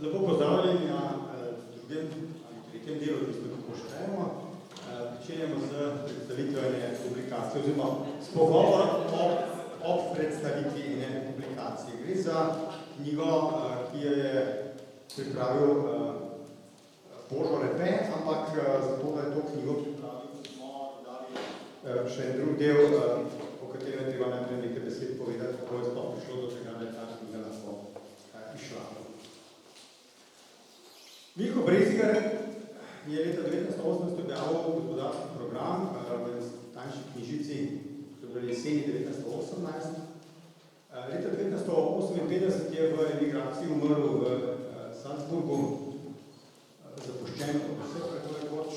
Lepo pozdravljeni na drugem ali tretjem delu, ki smo tako štajemo. Pričenjamo z predstavitvene publikacije, oziroma s pogovorom o predstavitvi ene publikacije. Gre za knjigo, ki jo je pripravil Božo Repe, ampak zato, da je to knjigo pripravil, smo dali še en drug del, o katerem je treba najprej nekaj besed povedati, kako je sploh prišlo do tega, da je ta knjiga lahko išla. Milko Brezigar je leta 1980 objavil gospodarski program v tanjši knjižici, to je bilo jeseni 1918. Leta 1958 je v emigraciji umrl v Salzburgu, zapuščen od vseh, kako rekoč.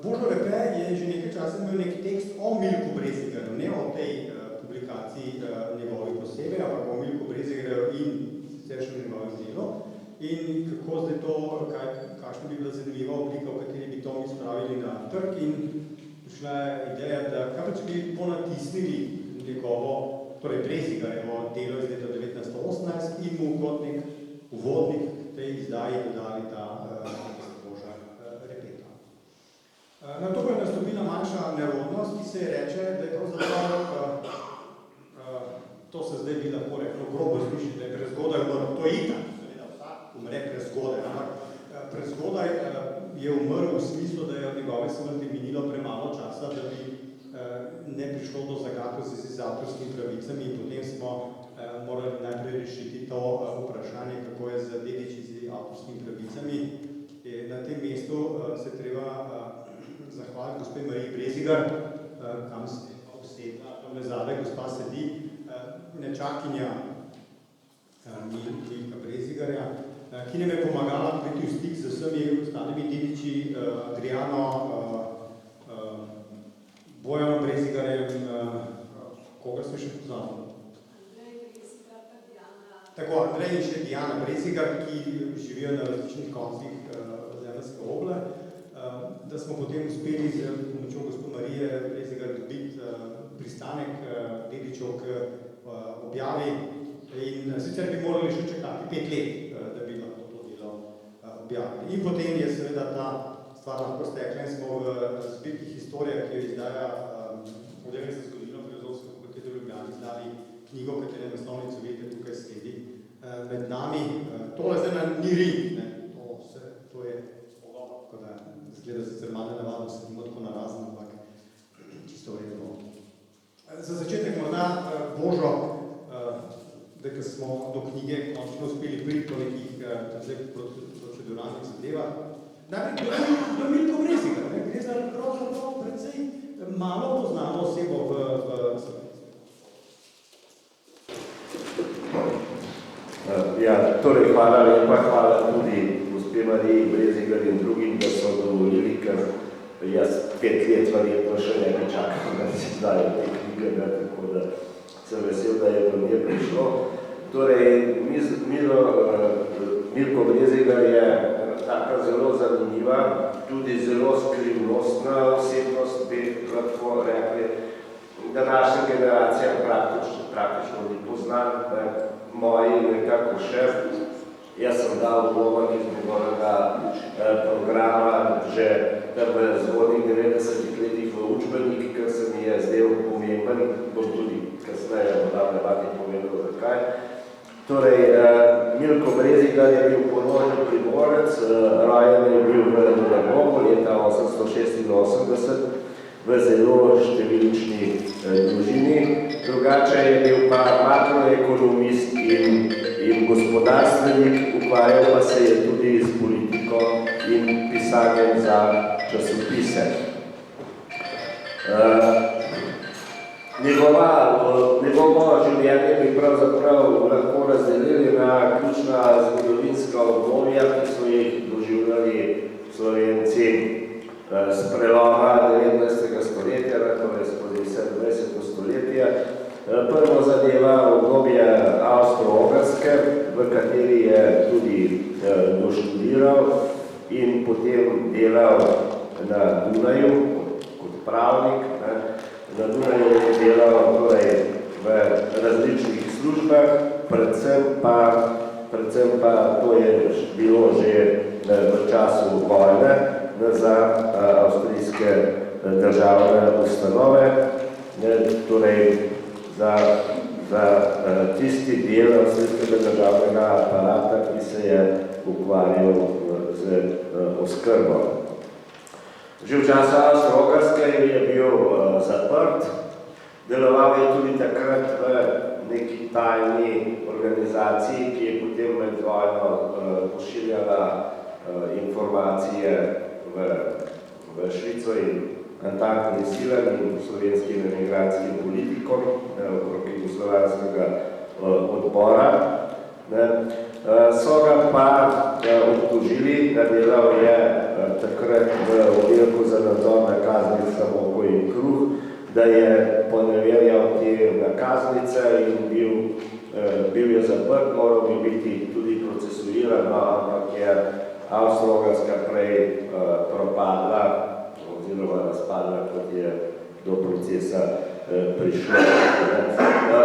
Božo Repe je že nekaj časa imel nek tekst o Milku Brezigarju, ne o tej publikaciji njegovih posebej, ampak o Milku Brezigarju in sicer še njegovem delu. In kako zdaj to, kakšna bi bila zanimiva oblika, v kateri bi to mi spravili na trg, in prišla je ideja, da kaj pa če bi ponatisnili njegovo, torej Brezigarjevo delo iz leta 1918 in mu kot nek uvodnik tej izdaji dodali ta Boža Repeta. Na to je nastopila manjša nerodnost, ki se je reče, da je pravzaprav, to se zdaj bi lahko reklo grobo sliši, da je prezgodaj umrl, to je itak. Umre prezgodaj, ampak prezgodaj je umrl v smislu, da je od njegove smrti minilo premalo časa, da bi ne prišlo do zagato z avtorskimi pravicami, in potem smo morali najprej rešiti to vprašanje, kako je z dediči z avtorskimi pravicami. Na tem mestu se treba zahvaliti gospe Mariji Brezigar, kam se osebna, tam zadaj gospa sedi, nečakinja Milka Brezigarja, ki nam je pomagala priti v stik z vsemi ostalimi dediči, Adriano, Bojanom Brezigarjem, koga smo še poznali? Tako, Andrej in še Diana Brezigar, ki živijo na različnih koncih zemeljske oble, da smo potem uspeli z pomočjo gospod Marije Brezigar dobiti pristanek dedičev k objavi, in sicer bi morali še čakati 5 let, da bi lahko to delo objavili. In potem je seveda ta stvar lahko stekla in smo v zbirki Historija, ki jo izdaja Oddelek za zgodovino Filozofske fakultete v Ljubljani, izdali knjigo, katere naslovnico vidite tukaj sledi med nami. Tole zdaj ni Rim, to je pogovor, tako da zgleda sicer malo navadno, se nimo tako narazen, ampak čisto vredno. Za začetek morda Božo, da smo do knjige končno uspeli priti po nekih proceduralnih zadevah. Najprej, kdo je Milko Brezigar? Gre za pravzaprav precej malo poznano osebo v Ja, torej hvala lepa, hvala tudi gospe Mariji Brezigar in drugim, da so dovolili, ker jaz 5 let verjetno še ne bi čakal, da si izdajo te knjige, tako da sem vesel, da je do nje prišlo. Torej, Milko Brezigar je taka zelo zanimiva, tudi zelo skrivnostna osebnost, bi lahko rekli. Današnja generacija praktično ni poznan, moji nekako še. Jaz sem dal vlomek iz njegovega programa že v zgodnjih 90-ih letih v učbenik, ker se mi je zdel pomemben, bom tudi kasneje debati povedal zakaj. Torej, Milko Brezigar je bil položen primorec, rojen je bil v Ljubljansko leta 1886 v zelo številčni družini. Drugače je bil pa makroekonomist in gospodarstvenik, ukvarjal pa se je tudi s politiko in pisanjem za časopise. Njegovo življenje bi pravzaprav lahko razdelili na ključna zgodovinska obdobja, ki so jih doživljali Slovenci s preloma 19. stoletja, torej skozi 27. stoletje. Prvo zadeva obdobje Avstro-Ogrske, v kateri je tudi doštudiral in potem delal na Dunaju kot pravnik. Na Dunaju je delal torej v različnih službah, predvsem pa predvsem pa to je bilo že v času vojne za avstrijske državne ustanove, torej za tisti del avstrijskega državnega aparata, ki se je ukvarjal z oskrbo. Že v času Avstro-Ogrske je bil zaprt, deloval je tudi takrat v neki tajni organizaciji, ki je potem med vojno pošiljala informacije v Švico in antantnim silam in slovenskim emigracijskim politikom okrog jugoslovanskega odbora. So ga pa obtožili, da delal je takrat v oddelku za nadzor nakaznic Moko in Kruh, da je poneverjal te nakaznice in bil je zaprt, moral bi biti tudi procesuiran, ampak je Avstro-Ogrska prej propadla oziroma razpadla, kot je do procesa prišlo.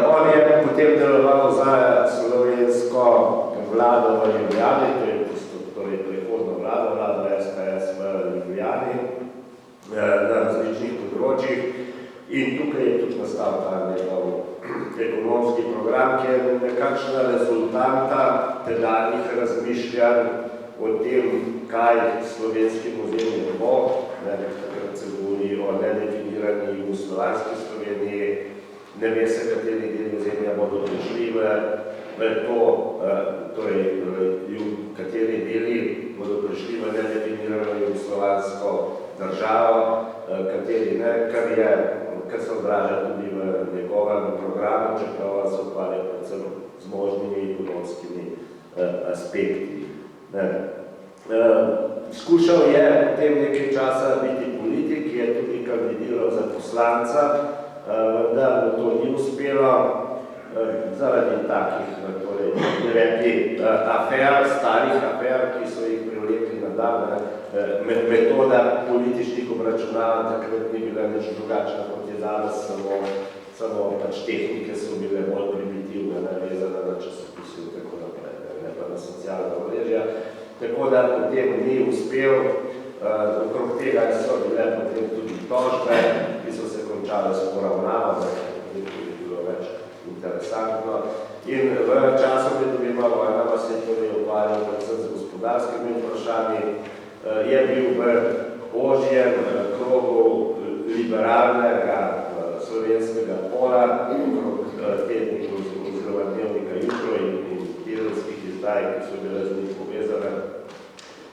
On je potem deloval za slovensko vlado v Ljubljani, to je torej prehodno vlado SPS v Ljubljani na različnih področjih. In tukaj je tudi nastal ta njegov ekonomski program, ki je nekakšna rezultanta tedanjih razmišljanj o tem, kaj slovenski ozemlje bo. Takrat se govori o nedefinirani jugoslovanski Sloveniji, ne ve se, kateri deli ozemlja bodo prišli v to, torej, kateri deli bodo prišli v nedefinirano jugoslovansko državo, kateri ne, kar se odraža tudi v njegovem programu, čeprav se ukvarja predvsem z možnimi ekonomskimi aspekti. Skušal je potem nekaj časa biti politik, je tudi kandidiral za poslanca, vendar mu to ni uspelo zaradi takih, torej, ne rekli, afer, starih afer, ki so jih privlekli na dan. Metoda političnih obračunavanj takrat ni bila nič drugačna, kot je danes, samo pač tehnike so bile bolj primitivne, navezane na časopise in tako naprej, ne pa na socialna omrežja. Tako da potem ni uspel, okrog tega so bile potem tudi tožbe, ki so se končale s poravnavo, tudi bilo več interesantno. In v času, ki dobi malo vojna, se je torej ukvarjal predvsem z gospodarskimi vprašanji, je bil v ožjem krogu liberalnega slovenskega pola, okrog tednikov oziroma dnevnika Jutro in tedenskih izdaj, ki so bile z njih povezane,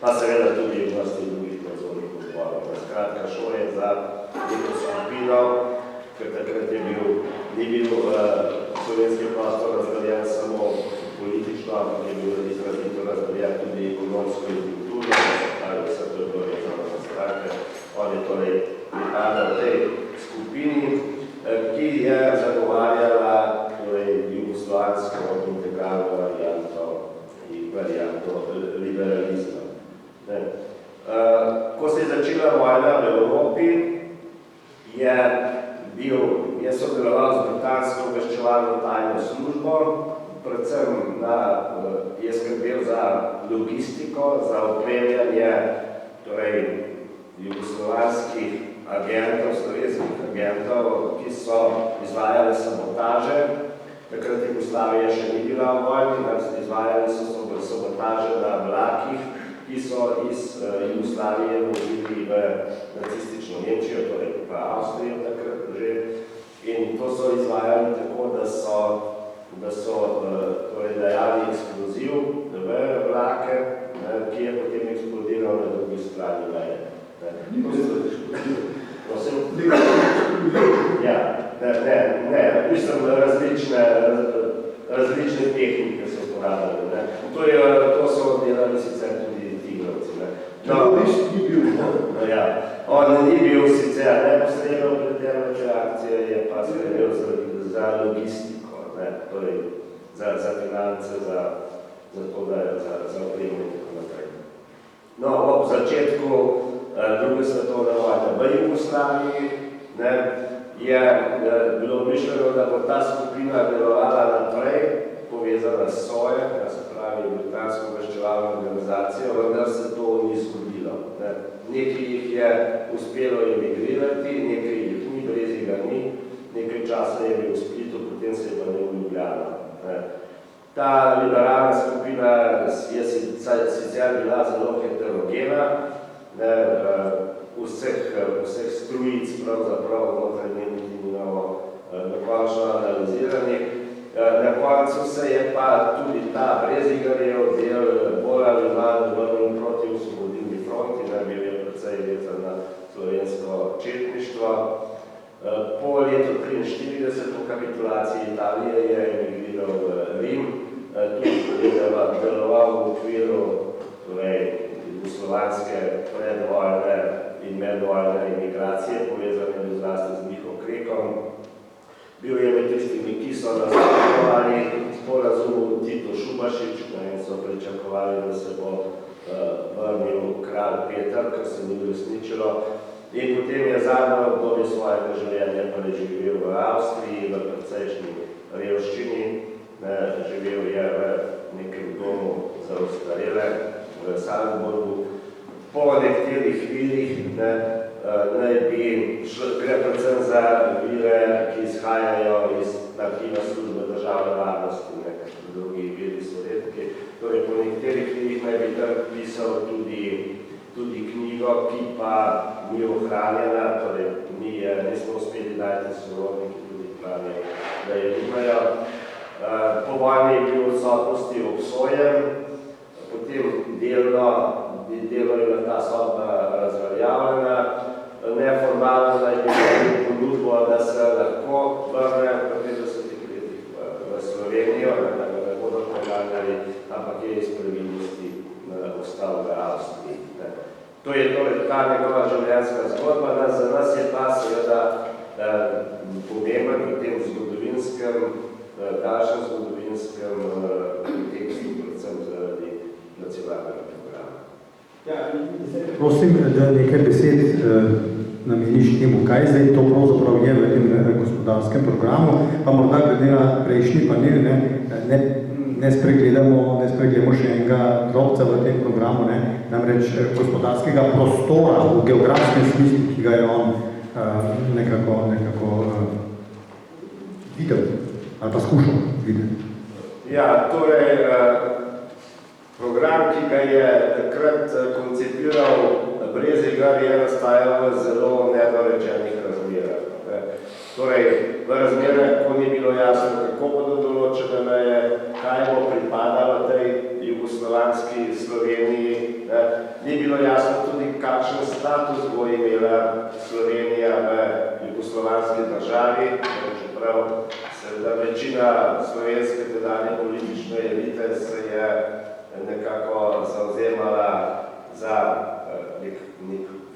pa seveda tudi v vrsti drugih nadzornih odborov. Skratka, šlo je za neko skupino, ker takrat ni bil slovenski prostor razdeljen samo politično, ampak je bil izrazito razdeljen tudi ekonomsko in kulturno, ali vse to je bilo vezano na stranke. On je torej pripadal tej skupini, ki je zagovarjala jugoslovansko integralno varianto liberalizma. Ko se je začela vojna v Evropi, je sodeloval z britansko obveščevalno tajno službo, predvsem je skrbel za logistiko, za opremljanje jugoslovanskih agentov, slovenskih agentov, ki so izvajali sabotaže. Takrat Jugoslavija še ni bila v vojni, izvajali so sabotaže na vlakih, ki so iz Jugoslavije vozili v nacistično Nemčijo, torej v Avstrijo takrat že. In to so izvajali tako, da so dajali eksploziv v vlake, ki je potem eksplodiral na drugi strani meje. Ne, mislim, različne tehnike so uporabljali. To so delali sicer tudi tigrovci. On ni bil sicer neposredno vpleten v akcije, je pa skrbel za logistiko, torej za finance, za opremo in tako naprej. No, ob začetku druge svetovne vojne v Jugoslaviji je bilo mišljeno, da bo ta skupina delovala naprej, povezana s SOE, se pravi britansko obveščevalno organizacijo, vendar se to ni zgodilo. Nekaj jih je uspelo emigrirati, nekaj jih ni, Breziga ni, nekaj časa je bil v Splitu, potem se je pa ne v Ljubljano. Ta liberalna skupina je sicer bila zelo heterogena, vseh strujic pravzaprav znotraj niti ni dokončno analiziranih. Na koncu se je pa tudi ta Brezigarjev del bolj ali manj vrnil proti Osvobodilni fronti, bil je precej vezan na slovensko četništvo. Po letu 1943 po kapitulaciji Italije je emigriral v Rim, tudi je deloval v okviru jugoslovanske predvojne in medvojne emigracije, povezane zlasti z Miho Krekom. Bil je med tistimi, ki so nasprotovali sporazumu Tito Šubašič, in so pričakovali, da se bo vrnil kralj Peter, kar se ni uresničilo. In potem je zadnjo obdobje svojega življenja preživel v Avstriji, v precejšnji revščini. Živel je v nekem domu za ostarele v Salzburgu. Po nekaterih virih naj bi gre predvsem za vire, ki izhajajo iz arhiva službe državne varnosti, nekaj drugi viri so redki. Torej, po nekaterih virih naj bi tam pisal tudi knjigo, ki pa ni ohranjena, torej nismo uspeli najti sorodniki, tudi pravijo, da je nimajo. Po vojni je bil v odsotnosti obsojen, potem delno je bila ta sodba razveljavljena, neformalno naj bi imel ponudbo, da se lahko vrne v 50-ih letih v Slovenijo, da ga ne bodo preganjali, ampak je iz previdnosti ostal v Avstriji. To je torej ta njegova življenjska zgodba, za nas je pa seveda pomemben v tem zgodovinskem, daljšem zgodovinskem kontekstu, predvsem zaradi nacionalnega programa. Prosim, da nekaj besed nameniš temu, kaj zdaj to pravzaprav je v tem gospodarskem programu, pa morda glede na prejšnji panel ne spregledamo še enega drobca v tem programu, namreč gospodarskega prostora v geografskem smislu, ki ga je on nekako videl ali pa skušal videti. Ja, torej program, ki ga je takrat koncipiral Brezigar, je nastajal v zelo nedorečenih razmerah. Torej, v razmerah, ko ni bilo jasno, kako bodo določene meje, kaj bo pripadalo tej jugoslovanski Sloveniji, ni bilo jasno tudi, kakšen status bo imela Slovenija v jugoslovanski državi, čeprav seveda večina slovenske tedanje politične elite se je nekako zavzemala za nek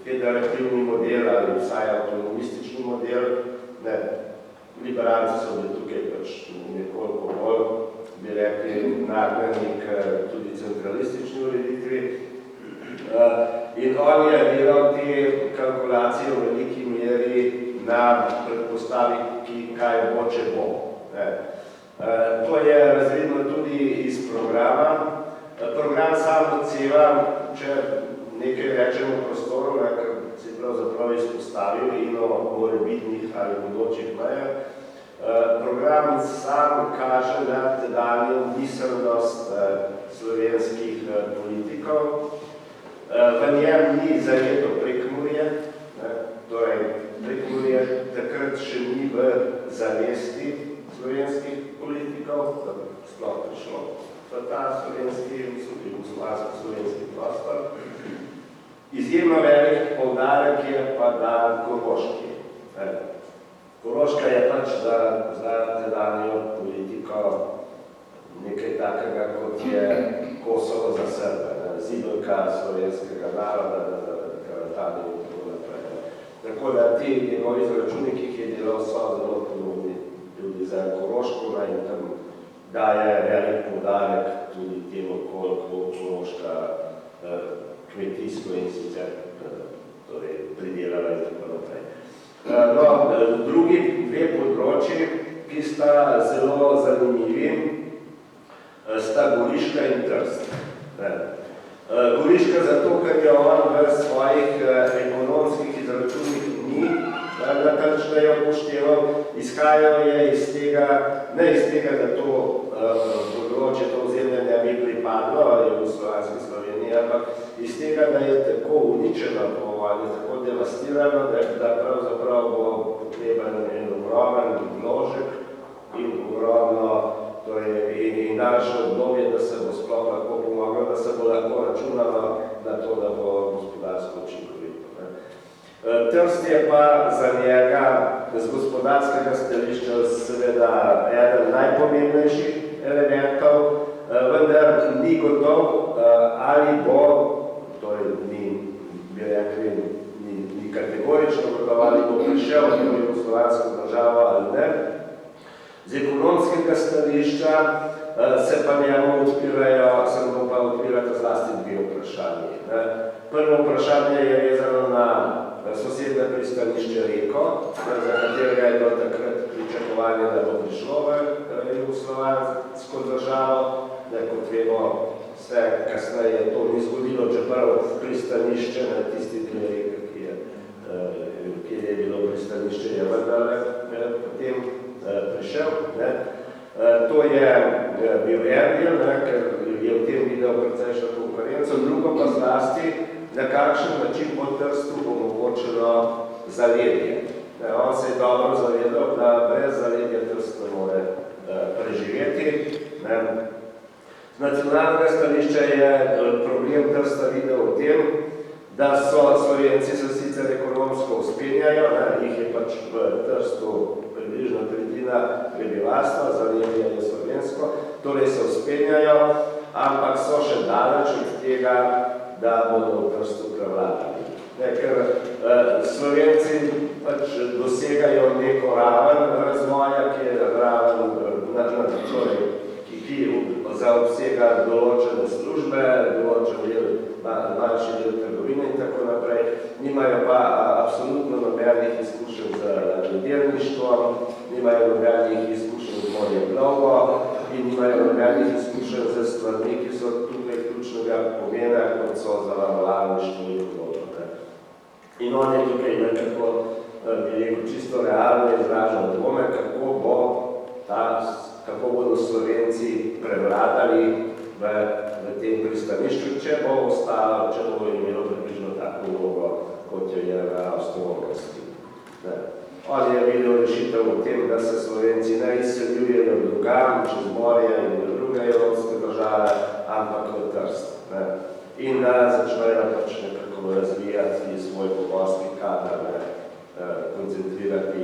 federativni model ali vsaj avtonomistični model. Liberalci so bili tukaj pač nekoliko bolj, bi rekli, nagnjeni k tudi centralistični ureditvi. In on je delal te kalkulacije v veliki meri na predpostavi, kaj bo, če bo. To je razvidno tudi iz programa. Program sam odseva, če nekaj rečemo v prostoru, ker se pravzaprav izpostavil in o morebitnih ali bodočih mejah. Program sam kaže na tedanjo miselnost slovenskih politikov. V njem ni zajeto Prekmurje, torej Prekmurje takrat še ni v zavesti slovenskih politikov, da bi sploh prišlo v ta slovenski prostor. Izjemno velik poudarek je pa dan Koroški. Koroška je pač za tedanjo politiko nekaj takega, kot je Kosovo za Srbe, zibelka slovenskega naroda, Karatani in tako naprej. Tako da ti njegovi izračuni, ki jih je delal, so zelo podobni tudi za Koroško in tam daje velik poudarek tudi temu, koliko Koroška kmetijsko in sicer pridelala in tako naprej. Drugi dve področji, ki sta zelo zanimivi, sta Goriška in Trst. Goriška zato, ker je on v svojih ekonomskih izračunih ni natančneje upošteval, izhajal je iz tega, ne iz tega, da to področje, to ozemlje ne bi pripadlo jugoslovanski Sloveniji, ampak iz tega, da je tako uničeno po vojni, tako devastirano, da pravzaprav bo potreben en ogromen vložek in ogromno in daljše obdobje, da se bo sploh lahko pomoglo, da se bo lahko računalo na to, da bo gospodarsko učinkovito. Trst je pa za njega z gospodarskega stališča seveda eden najpomembnejših elementov, vendar ni gotov, ali bo, torej bi rekli, ni kategorično gotov, ali bo prišel v jugoslovansko državo ali ne. Z ekonomskega stališča se pa njemu odpirata zlasti dve vprašanji. Prvo vprašanje je vezano na sosednje pristanišče Reko, za katerega je bilo takrat pričakovanje, da bo prišlo v jugoslovansko državo. Kot vemo, se kasneje to ni zgodilo, čeprav pristanišče na tisti del reke, kjer je bilo pristanišče, je vendarle potem prišel. To je bil Erbil, ker je v tem videl precejšnjo konkurenco, drugo pa zlasti, na kakšen način bo Trstu omogočeno zaledje. On se je dobro zavedal, da brez zaledja Trst ne more preživeti. Z nacionalnega stališča je problem Trsta videl v tem, da Slovenci se sicer ekonomsko vzpenjajo, jih je pač v Trstu približno tretjina prebivalstva, zaledje je slovensko, torej se vzpenjajo, ampak so še daleč od tega, da bodo v Trstu prevladali. Ker Slovenci pač dosegajo neko raven razvoja, ki je raven ki zaobsega določene službe, določen del, manjši del trgovine in tako naprej. Nimajo pa absolutno nobenih izkušenj z delništvom, nimajo nobenih izkušenj z morjem dolgo in nimajo nobenih izkušenj z stvarmi, ki so tukaj ključnega pomena, kot so zavarovalništvo in podobno. In on je tukaj nekako, bi rekel, čisto realno izražal dvome, kako bodo Slovenci prevladali v tem pristanišču, če bo imelo približno tako vlogo, kot jo je v Avstro-Ogrski. On je videl rešitev v tem, da se Slovenci ne izseljujejo drugam, čez morje in v druge evropske države, ampak v Trst. In da začnejo pač nekako razvijati svoj pomorski kader, koncentrirati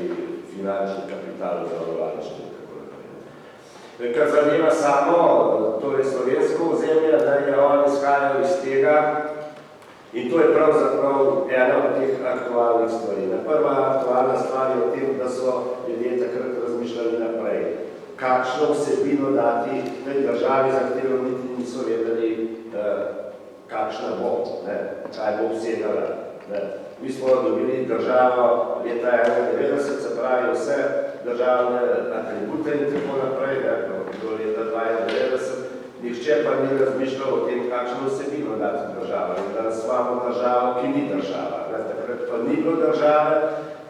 finančni kapital v zavarovalništvu. Kar zadeva samo, torej slovensko ozemlje, da je on izhajal iz tega, in to je pravzaprav ena od teh aktualnih stvari. Prva aktualna stvar je v tem, da so ljudje takrat razmišljali naprej, kakšno vsebino dati tej državi, za katero niti niso vedeli, kakšna bo, kaj bo vsegala. Mi smo dobili državo leta 1991, se pravi vse državne atribute in tako naprej, do leta 1992. Nihče pa ni razmišljal o tem, kakšno vsebino dati država. In danes imamo državo, ki ni država. Takrat pa ni bilo države,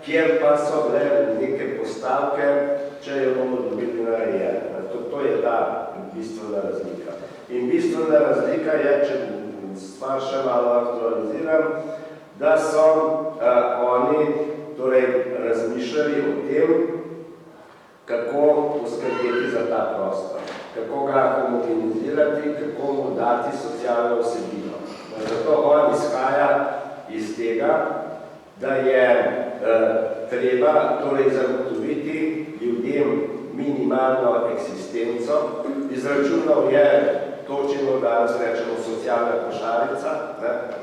kjer pa so bile neke postavke, če jo bomo dobili narejene. To je ta bistvena razlika. In bistvena razlika je, če stvar še malo aktualiziram, da so oni razmišljali o tem, kako poskrbeti za ta prostor, kako ga homogenizirati, kako mu dati socialno vsebino. Zato on izhaja iz tega, da je treba zagotoviti ljudem minimalno eksistenco. Izračunal je to, čemu danes rečemo socialna košarica,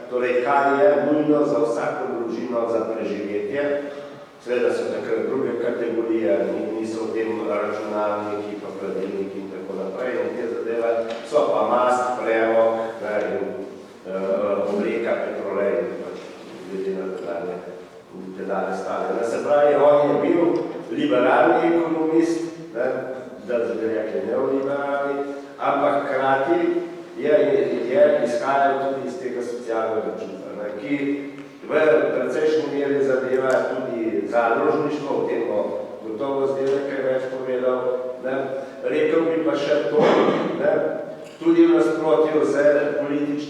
torej kaj je nujno za vsako družino za preživetje. Seveda so takrat druge kategorije, niso v tem računalniki, pa hladilniki in tako naprej, in te zadeve so pa mast, premog in obleka, petrolej, glede na tedanje stanje. Se pravi, on je bil liberalni ekonomist, da bi rekli neoliberalni, ampak hkrati je izhajal tudi iz tega socialnega čuta, ki v precejšnji meri zadeva tudi zadružništvo, o tem bo gotovo zdaj nekaj več povedal. Rekel bi pa še to, tudi v nasprotju z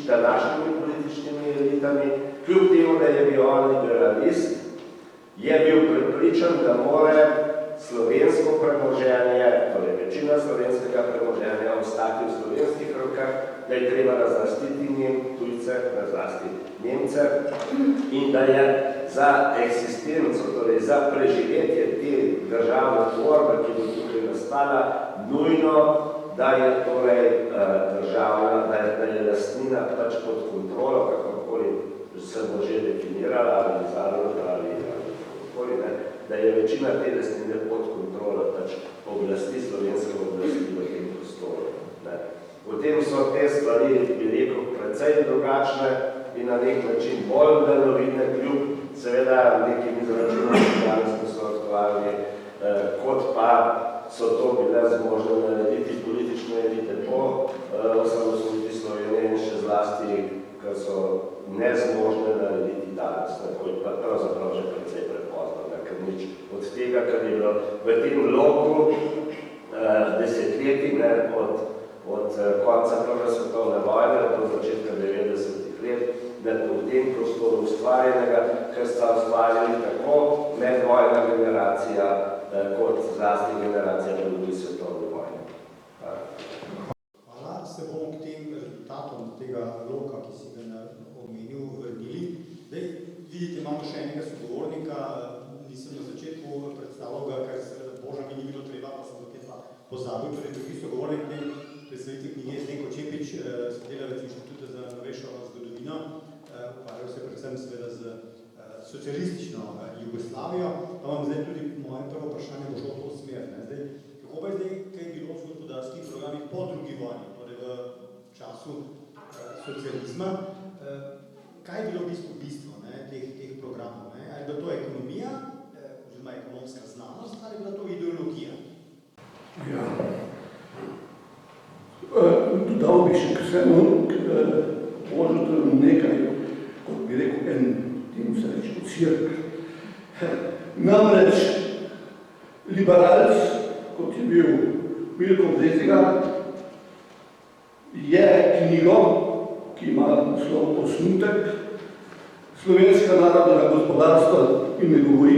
današnjimi političnimi elitami, kljub temu, da je bil on liberalist, je bil prepričan, da mora slovensko premoženje, torej večina slovenskega premoženja ostati v slovenskih rokah, da je treba razlastiti tujce, razlasti Nemce in da je za eksistenco, torej za preživetje te državne tvorbe, ki bo tukaj nastala, nujno, da je torej državna, da je lastnina pač pod kontrolo, kakorkoli se bo že definirala ali zadružna ali kakorkoli, da je večina te lastnine pod kontrolo pač oblasti, slovenske oblasti v tem prostoru. Potem so te stvari, bi rekel, precej drugačne in na nek način bolj daljnovidne, kljub seveda nekim izračunom, ki danes so aktualni, kot pa so to bile zmožne narediti politične elite po osamosvojitvi Slovenije in še zlasti, ker so nezmožne narediti danes, ko je pa pravzaprav že precej prepozno, ker nič od tega, kar je bilo v tem loku desetletij, od konca Prve svetovne vojne do začetka 90-ih let, v tem prostoru ustvarjenega, ker sta ustvarjali tako medvojna generacija, kot zlasti generacija v drugi svetovni vojni. Hvala. Se bomo k tem rezultatom tega loka, ki si ga omenil, vrnili. Zdaj, vidite, imamo še enega sogovornika, nisem na začetku predstavljal ga, ker Boža mi ni bilo treba, pa sem tukaj pa pozabil, torej drugi sogovornik tem predstavitvi knjige Zdenko Čepič, sodelavec Inštituta za novejšo zgodovino, ukvarjal se predvsem seveda z socialistično Jugoslavijo, pa vam zdaj tudi moje prvo vprašanje bo šlo v to smer. Zdaj, kako pa je zdaj kaj bilo v gospodarskih programih po drugi vojni, torej v času socializma, kaj je bilo v bistvu teh programov? Ali je bila to ekonomija, oziroma ekonomska znanost, ali je bila to ideologija? Ja. Dodal bi še k vsemu, možno nekaj, kot bi rekel, temu se reče, cirk. Namreč liberalc, kot je bil Milko Brezigar, je knjigo, ki ima naslov Osnutek slovenskega narodnega gospodarstva in ne govori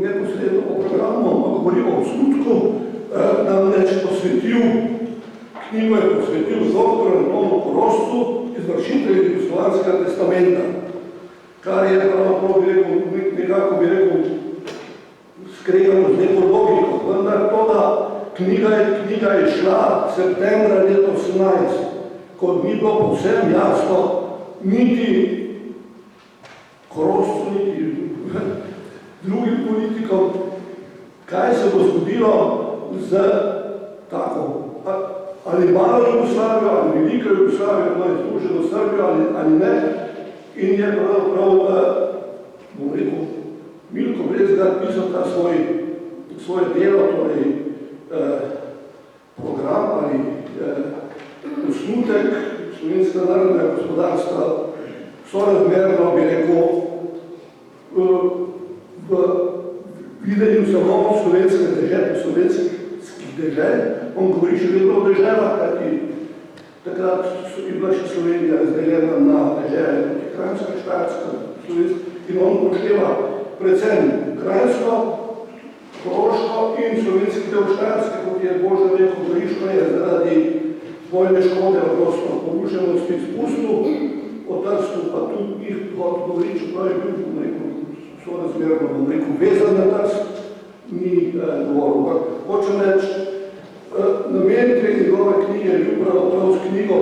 neposredno o programu, ampak govori o osnutku, namreč knjigo je posvetil dr. Antonu Korošcu, izvršitelju Jugoslovanskega testamenta, kar je pravzaprav nekako bi rekel skregano z neko logiko, vendar to, da knjiga je šla septembra leta 18, ko ni bilo povsem jasno niti Korošcu, niti drugim politikom, kaj se bo zgodilo z tako ali malo Jugoslavijo, ali veliko Jugoslavijo, ali združeno Srbijo, ali ne. In je prav, bom rekel, Milko Brezigar pisal ta svoje delo, torej program ali osnutek slovenskega narodnega gospodarstva, sorazmerno, bi rekel, v videnju samo slovenskih dežel. On govori še vedno o deželah, kajti takrat je bila še Slovenija razdeljena na dežele, kot je Kranjska, Štajerska, Slovenska, in on upošteva predvsem Kranjsko, Koroško in slovenski del Štajerske, kot je Boža rekel, Goriško je zaradi vojne škode, odnosno porušenosti spustil, o Trstu pa tudi jih kot govori, čeprav je bil, bom rekel, sorazmerno, bom rekel, vezan na Trst, ni dovolj. Hočem reči, namen te njegove knjige je bil prav s knjigo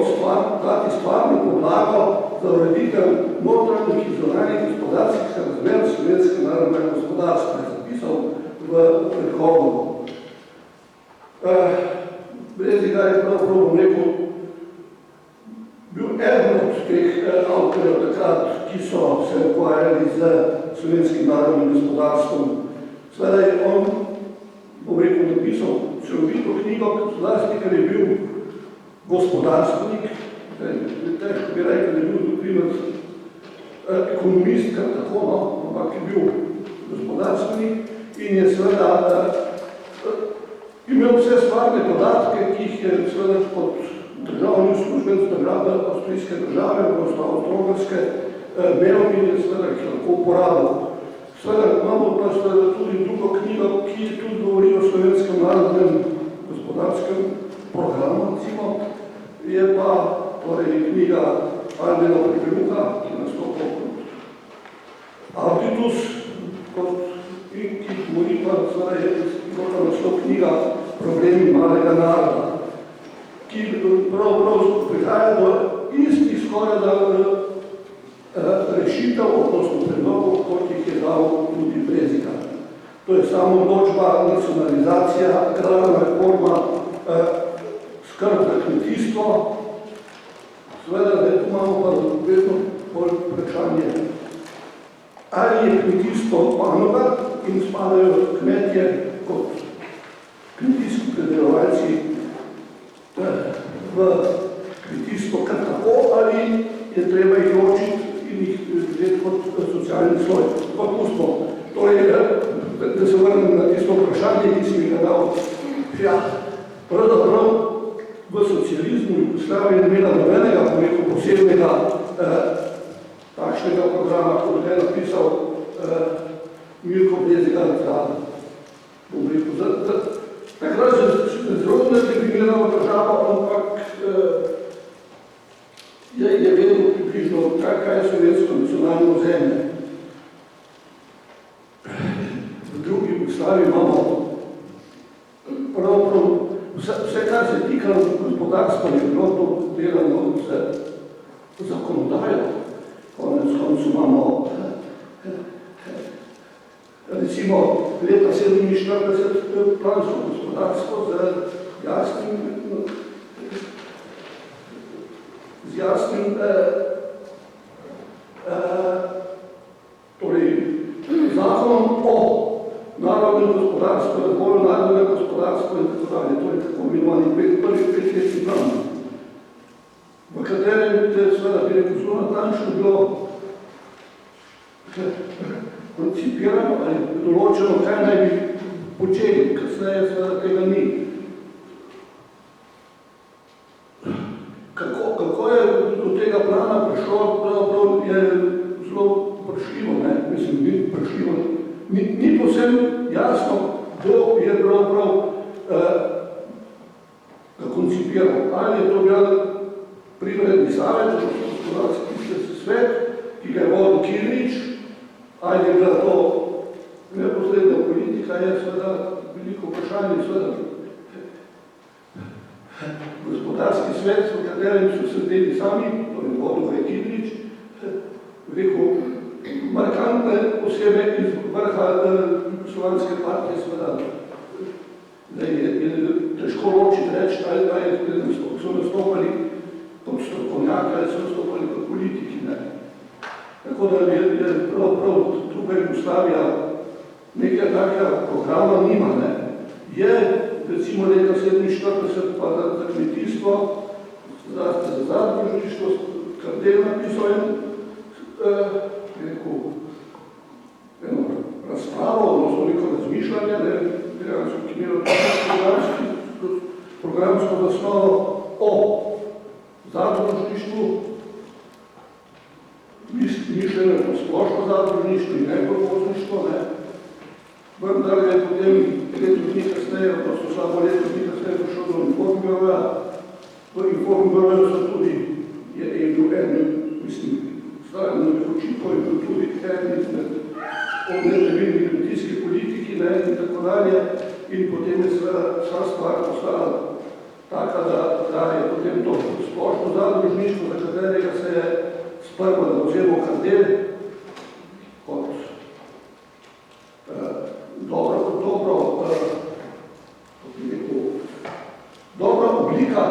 dati stvarno podlago za ureditev notranjih in zunanjih gospodarskih razmer slovenskega narodnega gospodarstva, je zapisal v predhodu. Brezigar je prav, bom rekel, bil eden od teh avtorjev takrat, ki so se ukvarjali z slovenskim narodnim gospodarstvom. Seveda je on bom rekel, napisal celovito knjigo, zlasti, ker je bil gospodarstvenik, težko bi rekel, da je bil doprimer ekonomist, kar tako, no, ampak je bil gospodarstvenik in je seveda imel vse stvarne podatke, ki jih je seveda kot državni uslužbenec države, avstrijske države, avstro-ogrske, imel in je seveda jih lahko uporabil. Seveda imamo pa seveda tudi drugo knjigo, ki tudi govori o slovenskem narodnem gospodarskem programu, recimo, je pa torej knjiga Albina Preperuha, ki nastopa kot Auditus, ki govori pa seveda je naslov knjiga Problemi malega naroda, ki prav prihaja do istih skoraj da rešitev, odnosno predlogov, kot jih je dal tudi Brezigar. To je samo odločba, nacionalizacija, agrarna reforma, skrb za kmetijstvo. Seveda, da tu imamo pa vedno bolj vprašanje, ali je kmetijstvo panoga in spadajo kmetje kot kmetijski predelovalci v kmetijstvo kar tako, ali je treba jih ločiti in jih vzeti kot socialni sloj. Pa pustimo. Torej, da se vrnem na tisto vprašanje, ki si mi ga dal. Ja, pravzaprav v socializmu Jugoslavija je imela nobenega posebnega takšnega programa, kot ga je napisal Milko Brezigar za, bom rekel, takrat se zelo nedefinirala država, ampak je vedel približno, kaj je slovensko nacionalno ozemlje. V drugi Jugoslaviji imamo pravzaprav vse, kar se tika gospodarstva, je bilo to delano z zakonodajo. Konec koncu imamo recimo leta 1947 plansko gospodarstvo z jasnim torej zakonom o narodnem gospodarstvu, razvoju narodnega gospodarstva in tako dalje. To je tako imenovani prvih 5 letni plan, v katerem je seveda bi rekel zelo natančno bilo koncipirano ali določeno, kaj naj bi počeli, kasneje seveda tega ni. Kako je do tega plana prišlo, pravzaprav je zelo vprašljivo, ne? Mislim, ni vprašljivo. Ni povsem jasno, kdo je pravzaprav ga koncipiral. Ali je to bil privredni savet, gospodarski svet, ki ga je vodil Kilnič, ali je bila to neposredna politika, je seveda veliko vprašanje, seveda gospodarski svet, v katerem so sedeli sami, torej vodil je Kilnič, rekel, markantne osebe iz vrha Jugoslovanske partije, seveda, da je težko ločiti reči, ali so nastopali kot strokovnjaki, ali so nastopali kot politiki, ne. Tako da je prav druga Jugoslavija nekaj takega programa nima, ne. Je recimo leta 1947 pa za kmetijstvo, za zadružništvo, kar del napisal eno razpravo, odnosno neko razmišljanje, ki imelo programsko zasnovo o zadružništvu, mišljeno je po splošno zadružništvo in nepovozništvo, ne. Vendar je potem leto dni kasneje, odnosno slabo leto dni kasneje prišel do Informbiroja. V Informbiroju so tudi, je bil mislim, stavljeno nekočiko, je bil tudi od neželjivnih kmetijskih politiki, ne, in tako dalje. In potem je seveda vsa stvar postala taka, da je potem to splošno zadružništvo, za katerega se je sprva zavzelo kar del, kot dobra oblika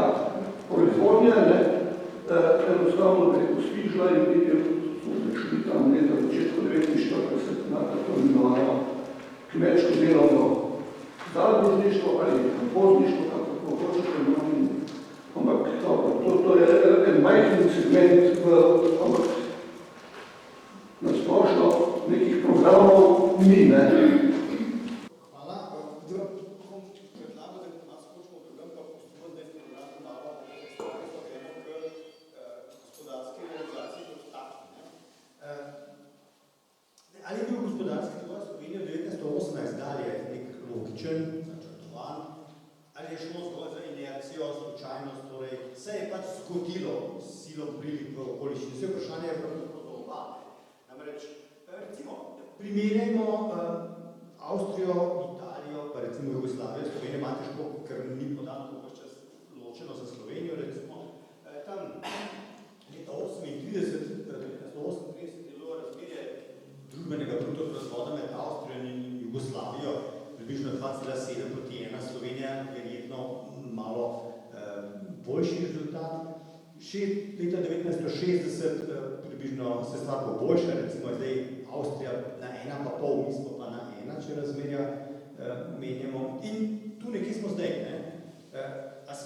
proizvodnje, enostavno bi rekel svižla in smo prišli tam začetku 1949 na tako imenovano kmečko delovno zadružništvo ali pozništvo, kako hočete, ampak to je en majhen segment, ampak na splošno nekih programov ni, ne. Hvala. Predlagam, da nas skočimo program, pa postopno zdaj program malo gospodarske realizacije kot takšne. Ali je bil gospodarski razvoj Slovenije od 1918 dalje nek logičen, načrtovan, ali je šlo zgolj za inercijo, slučajnost, torej se je pač zgodilo s silo prilik v okoliščini. Vse vprašanje je pravzaprav za oba. Namreč, recimo, primerjajmo Avstrijo, Italijo, pa recimo Jugoslavijo, Slovenijo, imate ško, ker ni podatkov vse čas ločeno za Slovenijo, recimo, tam leta 1938 je bilo razmerje družbenega bruto proizvoda med Avstrijo in Jugoslavijo, približno 2,7 proti 1, Slovenija verjetno malo boljši rezultat. Leta 1960 približno se stvar poboljša, recimo zdaj Avstrija na 1,5, mi smo pa na 1, če razmerja menjamo. In tu nekje smo zdaj, ne? A se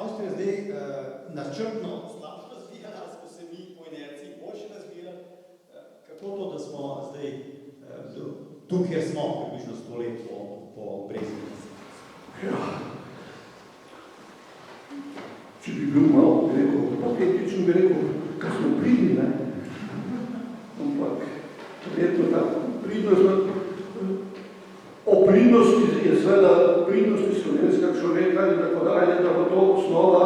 Avstrija zdaj načrtno slabše razvijala, ali smo se mi po inerciji boljše razvijali? Kako to, da smo zdaj tu, kjer smo približno 100 let po Brexitu? Ja. Če bi bil malo, bi rekel, patetičen, bi rekel, kar smo pridni, ne? Ampak, verjetno ta pridnost, o pridnosti je seveda pridnosti slovenskega človeka in tako dalje, da bo to osnova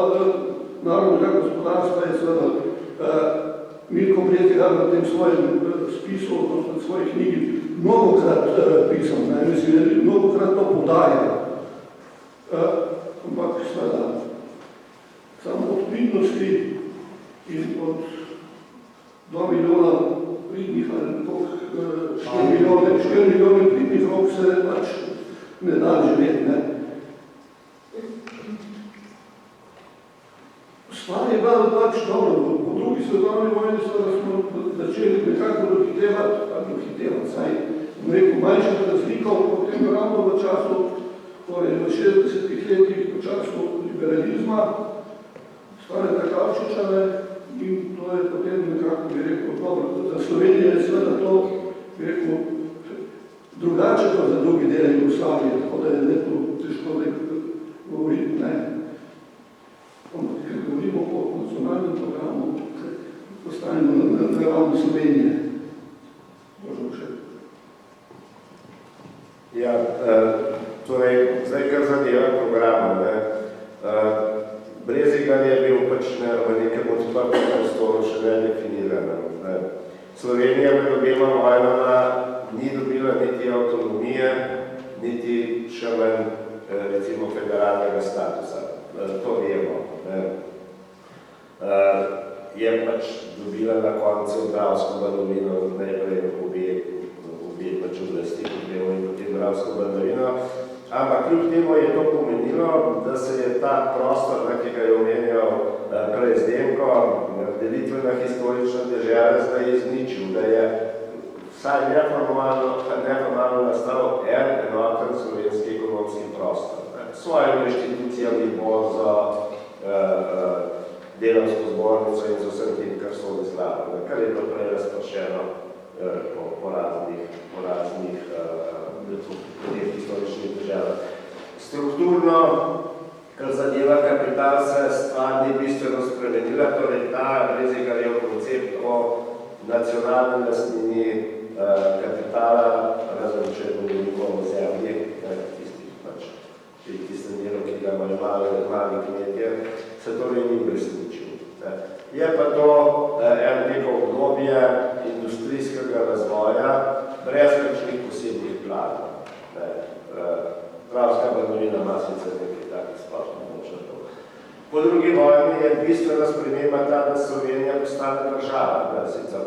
narodnega gospodarstva je seveda Milko Brezgar na tem svojem spisu, odnosno v svoji knjigi, mnogokrat pisal, ne? Mislim, mnogokrat to podaja. Ampak, seveda, samo od pridnosti in od 2 milijona pridnih ali 4 milijone pridnih rok se pač ne da živeti, ne. Stvar je bila pač dobro, po drugi svetovni vojni smo začeli nekako dohitevati, saj bom rekel, manjša razlika potem ravno v času, torej v 60-ih letih v času liberalizma, Staneta Kavčiča, in to je potem nekako, bi rekel, dobro, za Slovenijo je seveda to, bi rekel, drugače pa za drugi del Jugoslavije, tako da je to težko govoriti, ne. Ker govorimo o nacionalnem programu, postanemo na ravni Slovenije. Možemo še. Ja, torej, zdaj kar zadeva programa, ne. Brezigar je bil pač v nekem odprtem prostoru še nedefinirano. Slovenija med obema vojnama ni dobila niti avtonomije, niti še manj, recimo, federalnega statusa. To vemo. Je pač dobila na koncu Dravsko banovino, najprej obje pač oblasti, kot vemo, in potem Dravsko banovino. Ampak kljub temu je to pomenilo, da se je ta prostor, ki ga je omenjal prej Zdenko, delitvena historična dežela zdaj izničil, da je vsaj neformalno nastal enoten slovenski ekonomski prostor. S svojimi inštitucijami, borzo, delavsko zbornico in z vsem tem, kar so izgledali, kar je bilo prej razpršeno po raznih historičnih državah. Strukturno, kar zadeva kapital, se stvar ni bistveno spremenila, torej ta Brezigarjev koncept o nacionalnem lastnini kapitala, razen če govorimo o zemlji, tistem delu, ki ga imajo mali kmetje, se torej ni uresničil. Je pa to eno neko obdobje industrijskega razvoja brez kakšnih posebnih planov. Dravska banovina ima sicer nekaj takih splošnih načrtov. Po drugi vojni je bistvena sprememba ta, da Slovenija postane država, sicer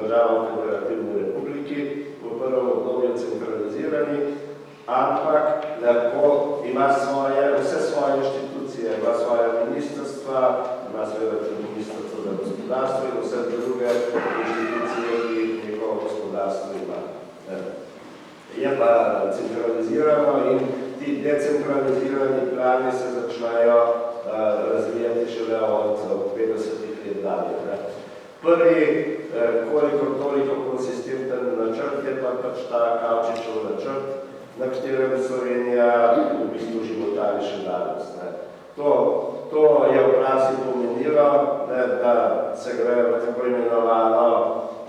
država v Federativni republiki, v prvem obdobju centralizirani, ampak lahko ima vse svoje inštitucije, ima svoje ministrstva, ima seveda tudi ministrstvo za gospodarstvo in vse druge inštitucije, ki njegovo gospodarstvo ima. je pa centralizirano in ti decentralizirani plani se začnejo razvijati šele od 50 let dalje. Prvi, koliko toliko konsistenten načrt je pa pač ta Kavčičev načrt, na katerem Slovenija v bistvu životari še danes. To je v praksi pomenilo, da se gre v tako imenovano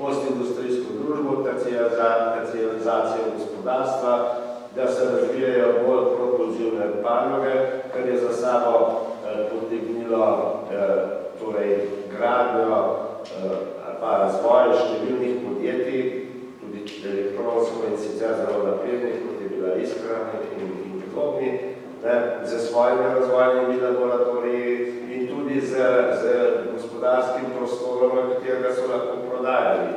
postindustrijsko družbo, tercializacijo gospodarstva, da se razvijajo bolj propulzivne panoge, kar je za sabo potegnilo gradnjo ali pa razvoj številnih podjetij, tudi elektronsko in sicer zelo naprednih, kot je bila Iskra in podobni, z svojimi razvojnimi laboratoriji in tudi z gospodarskim prostorom, na katerega so lahko prodajali.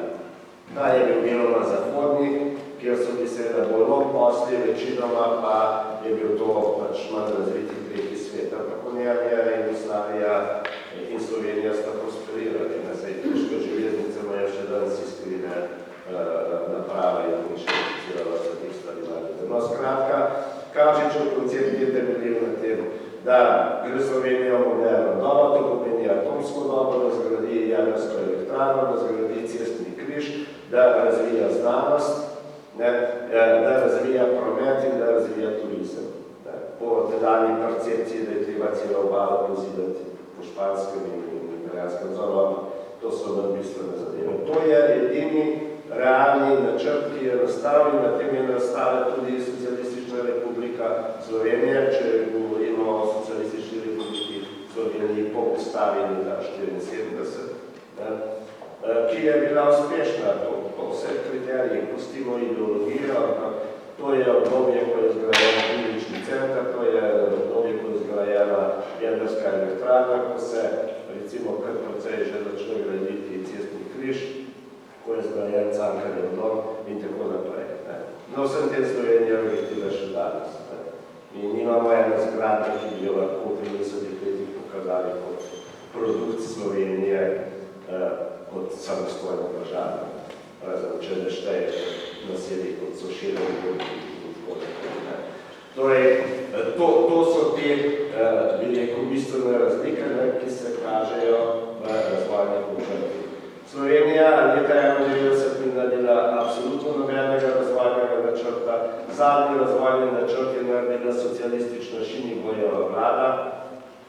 Ta je bil deloma zahodni, kjer so bili seveda bolj posli, večinoma pa je bil to pač manj razviti tretji sveta. Tako Nemčija, Jugoslavija in Slovenija sta prosperirali. Težke železnice imajo še danes iskrene naprave in še recirala se teh stvari. No, skratka, Kavčičev koncept je temeljil na tem, da gre Slovenija v moderno dobo, to pomeni atomsko dobo, da zgradi jedrsko elektrarno, da zgradi cestni križ, da razvija znanost, da razvija promet in da razvija turizem. Po tedanji percepciji, da je treba celo obalo pozidati po španskem in italijanskem zalogu, to so nadbistvene zadeve. To je edini realni načrt, ki je nastavljen, na tem je nastala tudi Socialistična republika Slovenije, če govorimo o Socialistični republiki Sloveniji po ustavi leta 1974, ki je bila uspešna po vseh kriterijih, pustimo ideologijo, to je obdobje, ko je zgrajena klinični center, to je obdobje, ko je zgrajena jedrska elektrarna, ko se recimo kar precej že začne graditi cestni križ, ko je zgrajen Cankarjev dom in tako naprej. No, vsem tem Slovenija vrtila še danes. In imamo eno zgradbo, ki bi jo lahko v 30 letih pokazali kot produkt Slovenije, kot samostojno državo. Razen, če ne šteješ naselji, kot so Šelovi in tako naprej. Torej, to so te, bi rekel, bistvene razlike, ki se kažejo v razvojnih načrtih. Slovenija leta 1991 ni naredila absolutno nobenega razvojnega načrta. Zadnji razvojni načrt je naredila socialistična Šinigojeva vlada,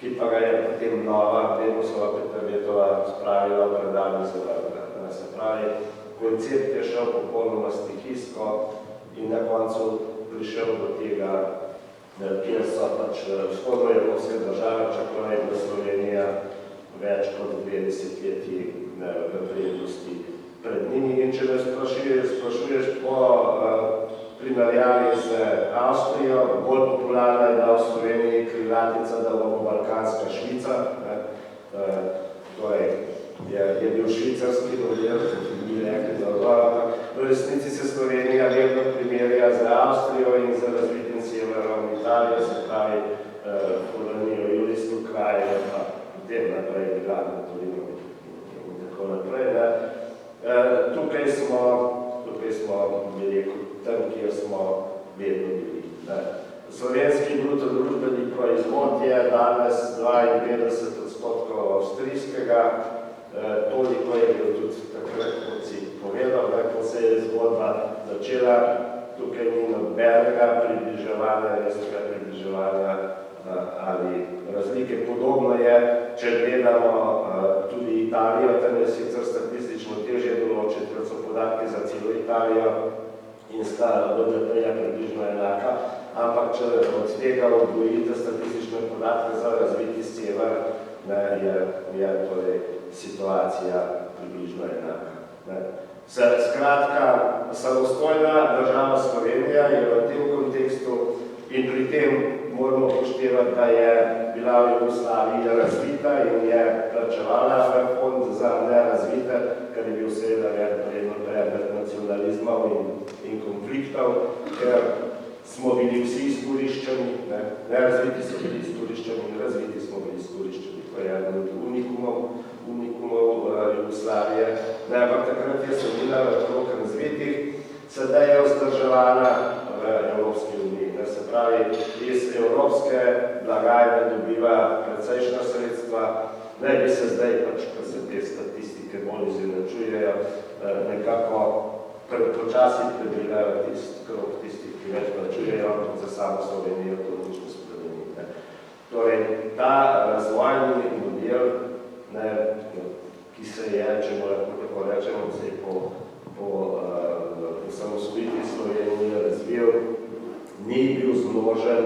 ki pa ga je potem nova Demosova Peterletova spravila v predalni zavrga. Se pravi, koncept je šel popolnoma stihijsko in na koncu prišel do tega, kjer so pač vzhodnoevropske države, čeprav je bila Slovenija več kot 2 desetletji v prednosti pred njimi. In če me sprašuješ po primerjavi z Avstrijo, bolj popularna je bila v Sloveniji krilatica, da bomo balkanska Švica. Torej, je bil švicarski model, mi rekli za odvor, v resnici se Slovenija vedno primerja z Avstrijo in z razvitim severom Italije, se pravi kolonijo Julijsko kraje, pa potem naprej Gradno dolino in tako naprej. Tukaj smo bili tam, kjer smo vedno bili. Slovenski bruto družbeni proizvod je danes 52% avstrijskega, toliko je bil tudi takrat, kot si povedal, ko se je zgodba začela, tukaj ni nobenega približevanja ali razlike. Podobno je, če gledamo tudi Italijo, tam je sicer statistično težje določiti, ker so podatki za celo Italijo in sta BDP-ja približno enaka, ampak če od tega odvojite statistične podatke za razviti sever, je torej situacija približno enaka. Skratka, samostojna država Slovenija je v tem kontekstu in pri tem moramo upoštevati, da je bila v Jugoslaviji razvita in je plačevala v fond za nerazvite, kar je bil seveda vedno predmet nacionalizmov in konfliktov, ker smo bili vsi izkoriščeni, nerazviti so bili izkoriščeni in razviti smo bili izkoriščeni. To je eden od unikumov Jugoslavije. Ampak takrat je sodila v krog razvitih, sedaj je vzdrževana v Evropski uniji. Se pravi, iz evropske blagajne dobiva precejšnja sredstva, ne bi se zdaj, pač, ko se te statistike bolj izenačujejo, nekako počasi prebirajo krog tistih, ki več plačujejo, za samo Slovenijo to nič ne spremeni. Torej, ta razvojni model, ki se je, če lahko rečemo, po osamosvojitvi Slovenije razvil, ni bil zmožen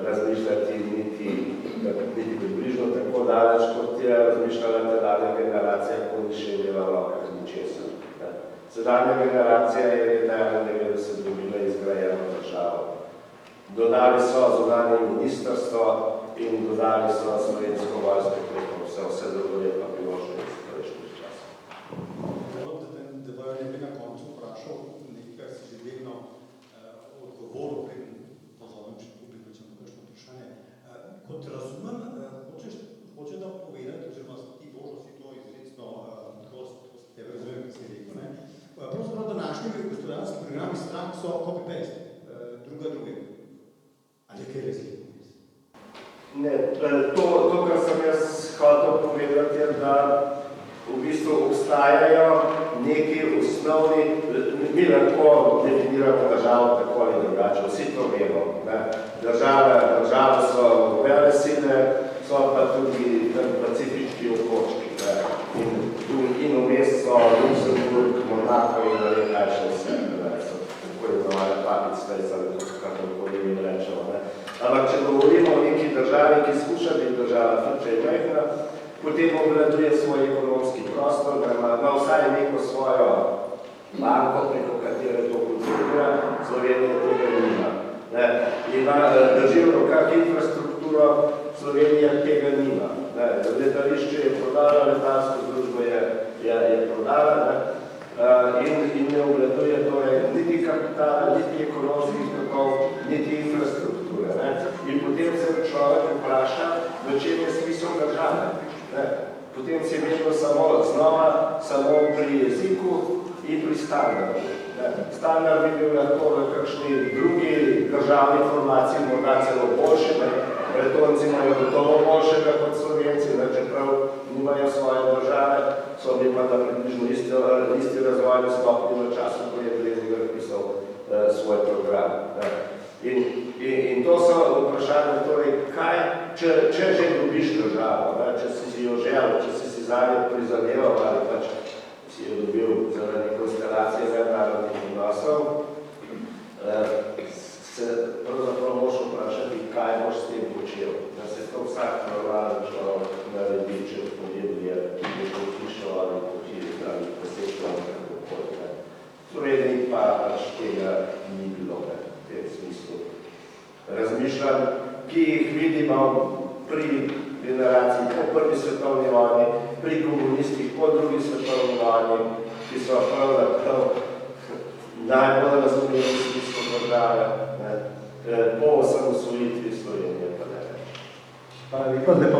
razmišljati niti približno tako daleč, kot je razmišljala tedanja generacija, ko ni še imela v rokah ničesar. Sedanja generacija je leta 1991 dobila izgrajeno državo. Dodali so zunanje ministrstvo in dodali so slovensko vojsko, vse drugo je pa bilo še iz prejšnjih časov. Da bojo ne bi na koncu vprašal nekaj, kar si že delno odgovoril, preden pozovem še publiko, če ima kakšno vprašanje. Kot razumem, hoče da povedati, oziroma ti Božo si to izrecno, tako tebe razumem, ki si rekel, ne? Pravzaprav današnji gospodarski programi strank so copy-paste, druga. Ali je kaj razliko? Ne, to, kar sem jaz hotel povedati, je, da v bistvu obstajajo neki osnovni, mi lahko definiramo državo tako ali drugače, vsi to vemo. Države so velesile, so pa tudi pacifički otočki. In vmes so Luksemburg, Monako in ne vem kaj še vse. So tako imenovane puppet states, ali kakorkoli jim rečemo. Ampak če govorimo o neki državi, ki skuša biti država, če je majhna, potem obvladuje svoj ekonomski prostor, da ima vsaj neko svojo banko, preko katere to kontrolira, Slovenija tega nima. Ima drži v rokah infrastrukturo, Slovenija tega nima. Letališče je prodala, letalsko družbo je prodala in ne obvladuje torej niti kapitala, niti ekonomskih tokov, niti infrastrukture. In potem se človek vpraša, v čem je smisel države. Potem se je vedno samo pri jeziku in pri standardu. Standard bi bil lahko v kakšni drugi državni formaciji morda celo boljše, Bretonci imajo gotovo boljšega kot Slovenci, čeprav nimajo svoje države, so bi pa da približno isti razvojni stopnji v času, ko je Brezigar pisal svoj program. In to so vprašanje, torej, kaj, če že dobiš državo, če si jo želel, če si zadnje prizadeval ali pač si jo dobil zaradi konstelacije mednarodnih odnosov, se pravzaprav moraš vprašati, kaj boš s tem počel. Da se to vsak normalen človek naredi, če v podjetju je hišo ali ali posečko ali kakokoli. Sloveniji pa pač tega ni bilo v tem smislu. Razmišljam, ki jih vidimo pri generaciji po prvi svetovni vojni, pri komunistih po drugi svetovni vojni, ki so pravzaprav najbolj razumeli smislu države, po osamosvojitvi Slovenije pa ne več. Hvala lepa, zdaj pa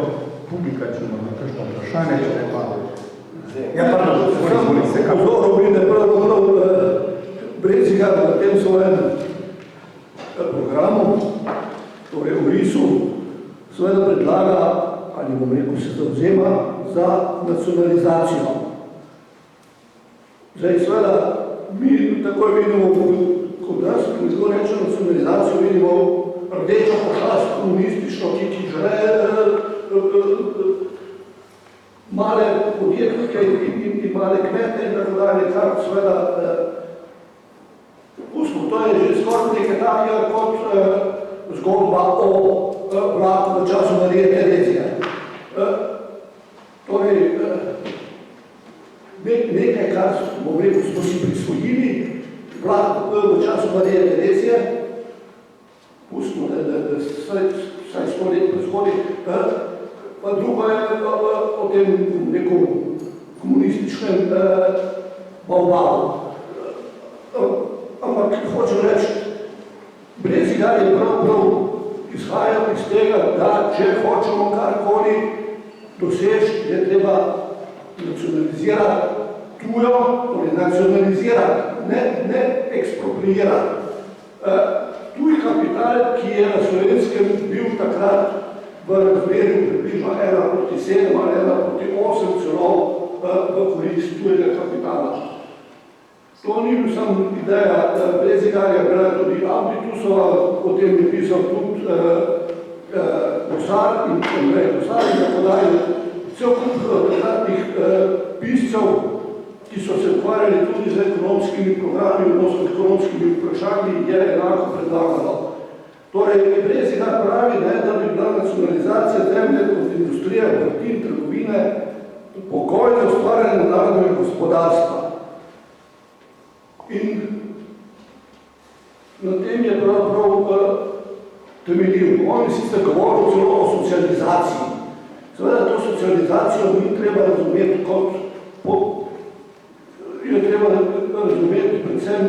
publika, če imamo kakšno vprašanje, če ne pa. Ja, pardon, izvolite se kam. Pozoril bi, da pravzaprav Brezigar na tem svojem programu, torej v risu, seveda predlaga, ali bom rekel, se zavzema za nacionalizacijo. Zdaj, seveda, mi takoj vidimo, kot nas, ko zelo reče nacionalizacijo, vidimo rdečo pošast komunistično, ki žele male podjetnike in male kmete in tako dalje, kar seveda pustimo, to je že skoraj nekaj takega kot zgodba o vlaku v času Marije Terezije. Torej, nekaj, kar bom rekel, smo si prisvojili, vlak v času Marije Terezije, pustimo, da vsaj 100 let prezgodi, pa drugo je o tem nekom komunističnem balvalu. Ampak hočem reči, Brezigar je prav izhajal iz tega, da če hočemo karkoli doseči, je treba nacionalizirati tujo, torej nacionalizirati, ne ekspropriirati. Tuj kapital, ki je na Slovenskem bil takrat v razmerju približno 1:7 ali 1:8 celo v korist tujega kapitala. To ni bil samo ideja Brezigarja, bila tudi Ambitusova, o tem je pisal tudi Bosar in Andrej Bosar in tako dalje. Cel kup takratnih piscev, ki so se ukvarjali tudi z ekonomskimi programi, odnosno ekonomskimi vprašanji, je enako predlagalo. Torej, Brezigar pravi, da bi bila nacionalizacija zemlje kot industrija, obrti, trgovine, pogoj za ustvarjanje narodnega gospodarstva. In na tem je prav temeljil. On je sicer govoril celo o socializaciji. Seveda, to socializacijo ni treba razumeti kot predvsem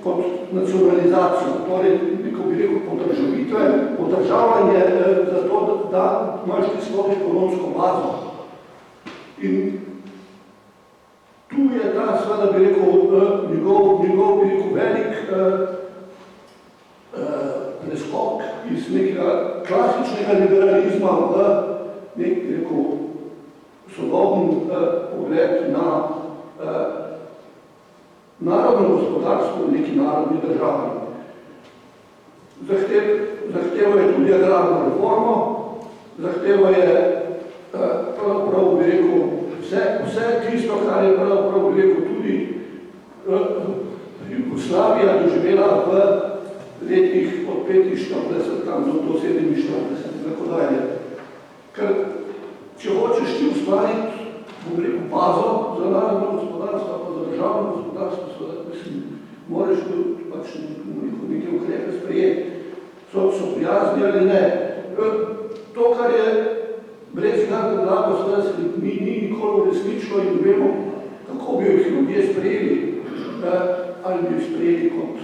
kot nacionalizacijo, torej neko bi rekel podržavanje za to, da imaš ti svojo ekonomsko bazo. In tu je ta, seveda bi rekel, njegov velik preskok iz nekega klasičnega liberalizma v nek, rekel, sodoben pogled na narodno gospodarstvo v neki narodni državi. Zahteva je tudi agrarno reformo, zahteva je prav bi rekel vse tisto, kar je prav bi rekel tudi Jugoslavija doživela v letih od 45 tam do 47 in tako dalje. Ker če hočeš ti ustvariti, bom rekel, bazo za narodno gospodarstvo, pa za državno gospodarstvo, moraš pač neke ukrepe sprejeti. So prijazni ali ne. To, kar je Brezigar predlagal, seveda ni nikoli resnično in vemo, kako bi jih ljudje sprejeli, ali bi jih sprejeli kot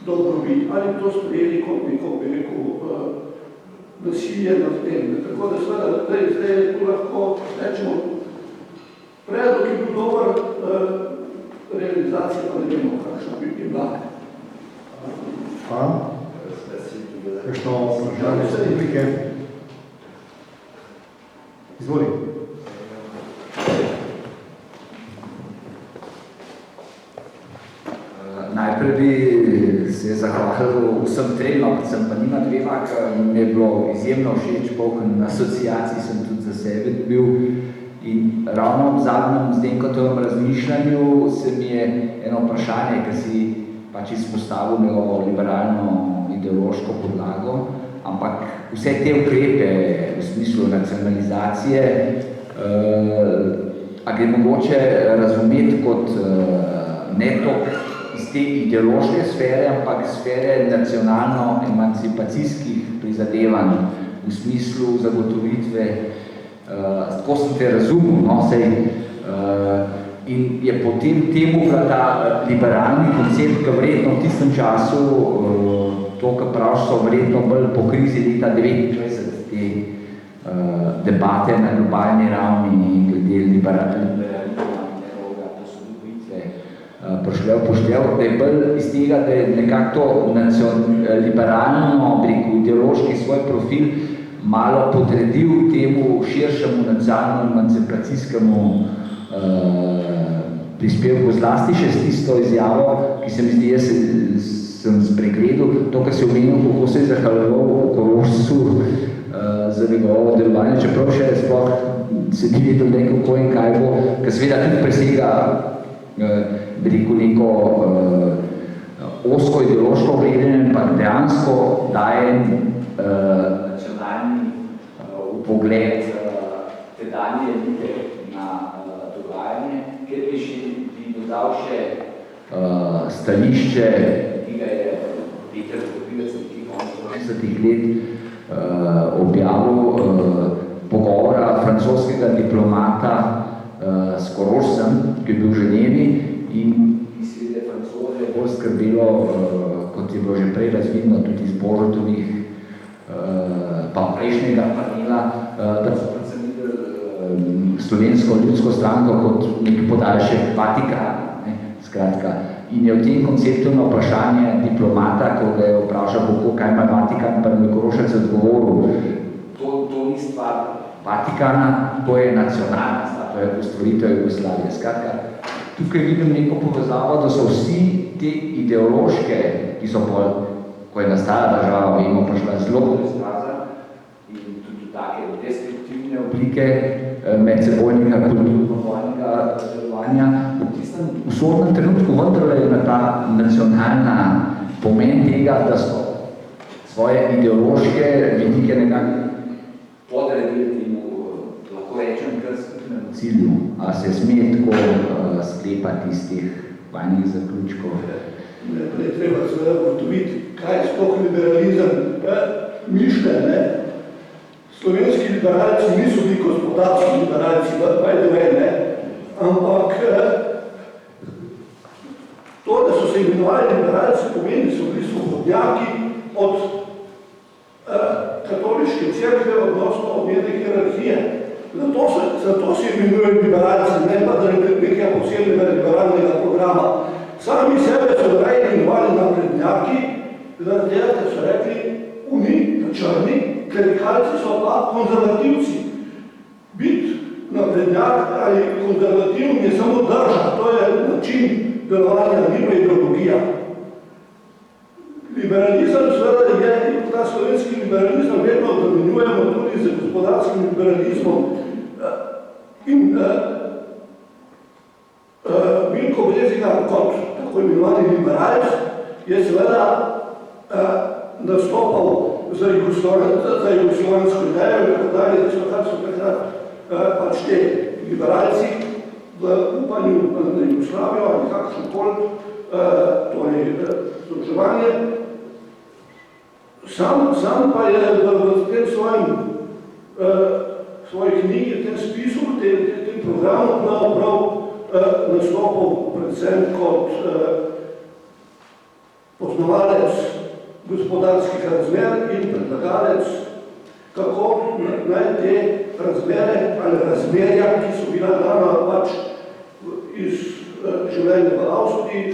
dobrobit, ali bi to sprejeli kot neko, bi rekel, nasilje nad tem. Tako da seveda, zdaj je tu lahko rečemo, predlog je bil dober, realizacija pa ne vemo, kakšna bi bila. Hvala. Kakšno vprašanje za replike? Izvoli. Najprej bi se zahvalil vsem trema, predvsem pa njima dvema, ker mi je bilo izjemno všeč, na asociaciji sem tudi za sebe bil. In ravno v zadnjem Zdenkotovem razmišljanju se mi je eno vprašanje, ker si pač izpostavil njegovo liberalno ideološko podlago, ampak vse te ukrepe v smislu nacionalizacije a gre mogoče razumeti kot ne to iz te ideološke sfere, ampak sfere nacionalno-emancipacijskih prizadevanj v smislu zagotovitve. Tako sem te razumel, no, in je potem temu ta liberalni koncept, ki verjetno v tistem času, to, kar praviš, so verjetno bolj po krizi leta 1929, te debate na globalni ravni glede liberalizma, posodobitve prišle upoštev, da je bolj iz tega, da je nekako liberalno, ideološki svoj profil malo podredil temu širšemu nacionalno-emancipacijskemu prispevku, zlasti še s tisto izjavo, ki se mi zdi, jaz sem spregledal, to, kar si omenil, kako se je zahvaljeval v Korošcu za njegovo delovanje, čeprav še sploh se ni vedel kako in kaj bo, ker seveda tudi presega neko osko ideološko gledanje, ampak dejansko daje nacionalni pogled tedanje elite na dogajanje, ker bi dodal še stališče, ki ga je Peter v 50 let objavil, pogovora francoskega diplomata s Korošcem, ki je bil v Ženevi in ki seveda Francoze je bolj skrbelo, kot je bilo že prej razvidno, tudi iz Božotovih pa prejšnjega panela, da so predvsem videli Slovensko ljudsko stranko kot nek podaljšek Vatikana. Skratka, in je v tem konceptu na vprašanje diplomata, ko ga je vprašal, kaj ima Vatikan, pa je Korošec odgovoril, to ni stvar Vatikana, to je nacionalna stvar, to je ustvaritev Jugoslavije. Skratka, tukaj vidim neko povezavo, da so vsi te ideološke, ki so bolj, ko je nastala država, vemo, prišla zelo izraza in tudi take destruktivne oblike medsebojnega kulturno-vojnega delovanja, v tistem usodnem trenutku vendarle je na ta nacionalna pomen tega, da so svoje ideološke vidike nekako podredili temu, lahko rečem, kar skupnemu cilju. A se sme tako sklepati iz teh vajnih zaključkov? Najprej treba seveda ugotoviti, kaj je sploh liberalizem. Mišlja, ne? Slovenski liberalci niso bili gospodarski liberalci, by the way, ne? Ampak to, da so se imenovali liberalci, pomeni, so bili svobodnjaki od katoliške cerkve, odnosno od njene hierarhije. Zato se imenujejo liberalci, ne pa da nekaj posebnega liberalnega programa. Sami sebe so raje imenovali naprednjaki, zaradi tega, ker so rekli, oni, črni, klerikalci so pa konzervativci. Biti naprednjak ali konzervativni je samo drža, to je način delovanja, ni pa ideologija. Liberalizem seveda je, ta slovenski liberalizem vedno zamenjujemo tudi z gospodarskim liberalizmom. In Milko Brezigar kot tako imenovani liberalc je seveda nastopal za jugoslovansko idejo in tako dalje, da so takrat pač te liberalci v upanju na Jugoslavijo ali kakšnokoli torej združevanje. Sam pa je v tem svoji knjigi, v tem spisu, v tem programu prav nastopil predvsem kot poznavalec gospodarskih razmer in predlagalec, kako naj te razmere ali razmerja, ki so bila dana pač iz življenja v Avstriji,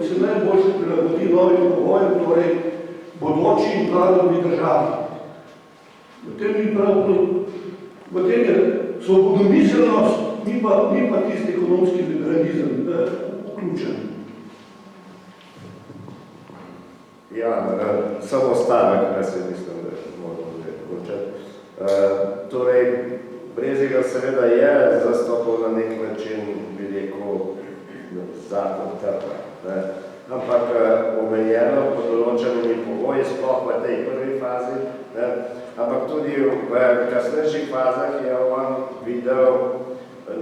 se najboljše prilagodi novim pogojem, torej bodoči narodni državi. V tem je svobodomiselnost, ni pa tisti ekonomski liberalizem vključen. Ja, samo stavek, ne se mislim, da moramo zdaj končati. Torej, Brezigar seveda je zastopal na nek način, bi rekel, zakon trga, ampak omejeno pod določenimi pogoji, sploh v tej prvi fazi, ne? Ampak tudi v kasnejših fazah je on videl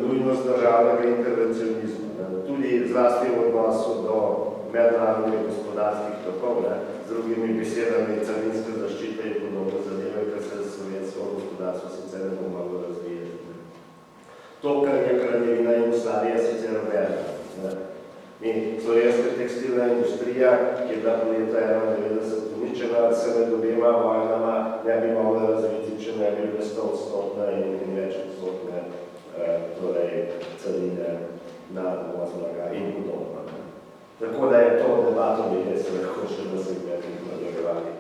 nujnost državnega intervencionizma, tudi zlasti v odnosu do mednarodnih gospodarskih tokov, z drugimi besedami carinske zaščite in podobno zadeve, ker se slovensko gospodarstvo sicer ne bo moglo razvijati. To, kar je kraljevina Jugoslavije, sicer verja. In slovenska tekstilna industrija, ki je bila po leta 1991 uničena, se med obema vojnama ne bi mogla razviti, če ne bi bile 100% in več odstotne carine na uvoz blaga in podobno. Tako da je to debato, mi se lahko še da se nekaj nadaljevali.